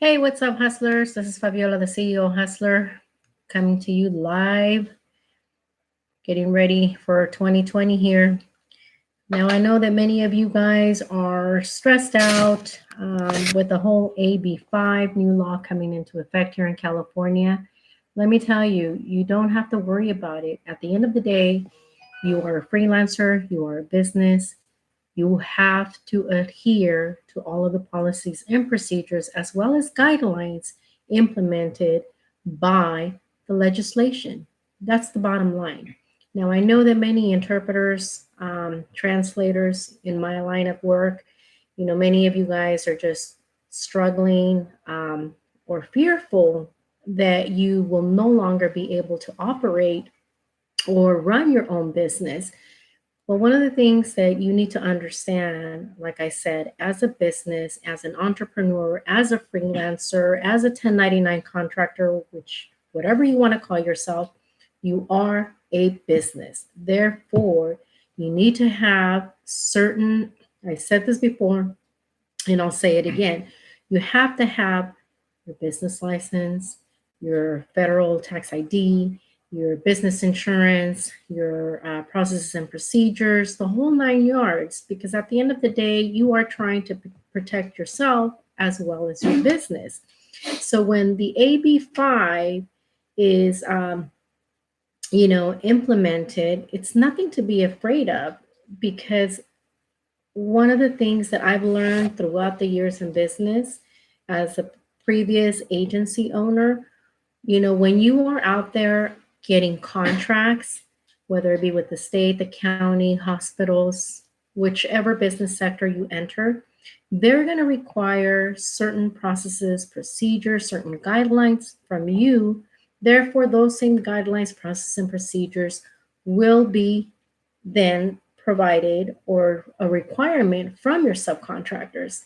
Hey, what's up, hustlers? This is Faviola, the CEO Hustler, coming to you live, getting ready for 2020 here. Now, I know that many of you guys are stressed out with the whole AB5 new law coming into effect here in California. Let me tell you, you don't have to worry about it. At the end of the day, you are a freelancer, you are a business, you have to adhere to all of the policies and procedures as well as guidelines implemented by the legislation. That's the bottom line. Now, I know that many interpreters, translators in my line of work, many of you guys are just struggling or fearful that you will no longer be able to operate or run your own business. Well, one of the things that you need to understand, like I said, as a business, as an entrepreneur, as a freelancer, as a 1099 contractor, which whatever you want to call yourself, you are a business. Therefore, you need to have certain, I said this before, and I'll say it again, you have to have your business license, your federal tax ID, your business insurance, your processes and procedures, the whole 9 yards, because at the end of the day, you are trying to protect yourself as well as your business. So when the AB5 is, implemented, it's nothing to be afraid of, because one of the things that I've learned throughout the years in business as a previous agency owner, when you are out there getting contracts, whether it be with the state, the county, hospitals, whichever business sector you enter, they're going to require certain processes, procedures, certain guidelines from you. Therefore, those same guidelines, processes, and procedures will be then provided or a requirement from your subcontractors.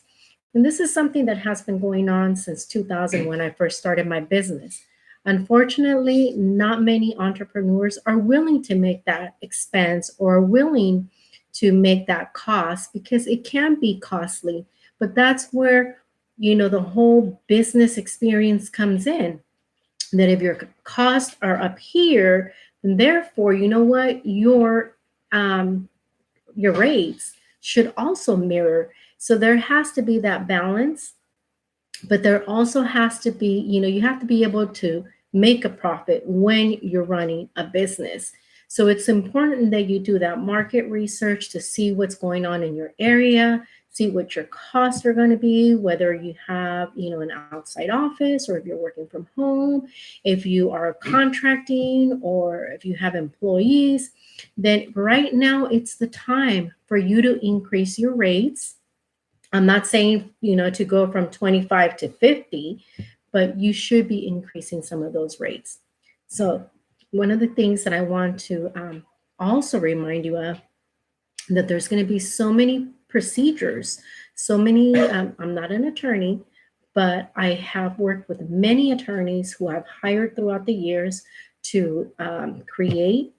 And this is something that has been going on since 2000 when I first started my business. Unfortunately, not many entrepreneurs are willing to make that expense or are willing to make that cost, because it can be costly. But that's where, the whole business experience comes in. That if your costs are up here, then therefore, you know what, your rates should also mirror. So there has to be that balance, but there also has to be, you have to be able to make a profit when you're running a business. So it's important that you do that market research to see what's going on in your area, see what your costs are going to be, whether you have, an outside office, or if you're working from home, if you are contracting, or if you have employees. Then right now it's the time for you to increase your rates. I'm not saying, to go from 25 to 50, but you should be increasing some of those rates. So one of the things that I want to also remind you of, that there's going to be so many procedures, so many, I'm not an attorney, but I have worked with many attorneys who I've hired throughout the years to create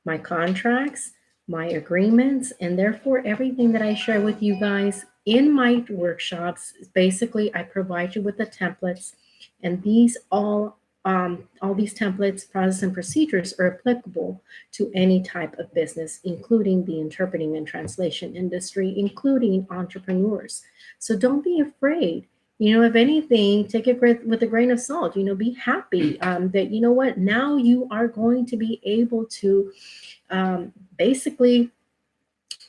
my contracts, my agreements, and therefore everything that I share with you guys in my workshops, basically I provide you with the templates, and these all these templates, process, and procedures are applicable to any type of business, including the interpreting and translation industry, including entrepreneurs. So don't be afraid. If anything, take it with a grain of salt. Be happy that, what, now you are going to be able to basically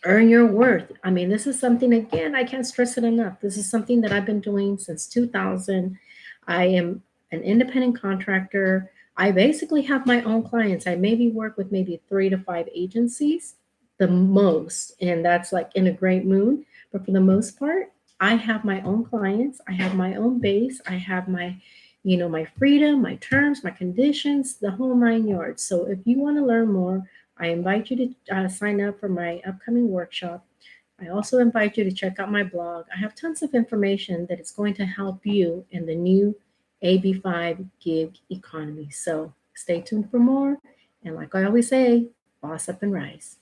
earn your worth. I mean, this is something, again, I can't stress it enough. This is something that I've been doing since 2000. I am an independent contractor. I basically have my own clients. I maybe work with maybe 3 to 5 agencies, the most, and that's like in a great mood. But for the most part, I have my own clients. I have my own base. I have my, my freedom, my terms, my conditions, the whole 9 yards. So if you want to learn more, I invite you to sign up for my upcoming workshop. I also invite you to check out my blog. I have tons of information that is going to help you in the new AB5 gig economy. So stay tuned for more. And like I always say, boss up and rise.